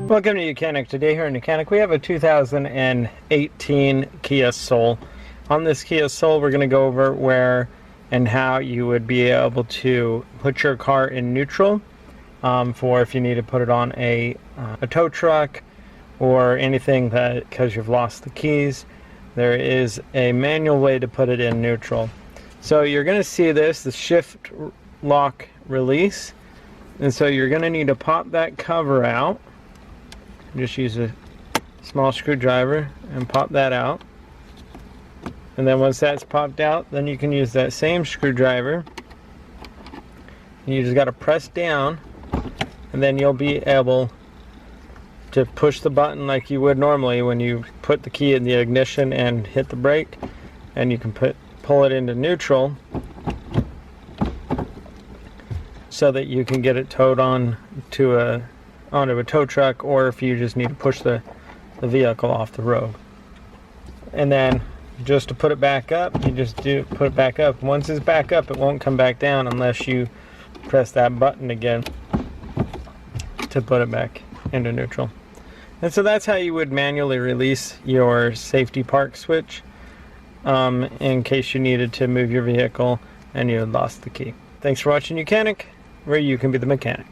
Welcome to YOUCANIC. Today here in YOUCANIC we have a 2018 Kia Soul. On this Kia Soul we're going to go over where and how you would be able to put your car in neutral for if you need to put it on a tow truck or anything that because you've lost the keys. There is a manual way to put it in neutral. So you're going to see this, the shift lock release, and so you're going to need to pop that cover out. Just use a small screwdriver and pop that out, and then once that's popped out, then you can use that same screwdriver and you just got to press down, and then you'll be able to push the button like you would normally when you put the key in the ignition and hit the brake, and you can pull it into neutral so that you can get it towed onto a tow truck, or if you just need to push the vehicle off the road. And then just to put it back up, you just put it back up. Once it's back up, it won't come back down unless you press that button again to put it back into neutral. And so that's how you would manually release your safety park switch in case you needed to move your vehicle and you had lost the key. Thanks for watching YOUCANIC, where you can be the mechanic.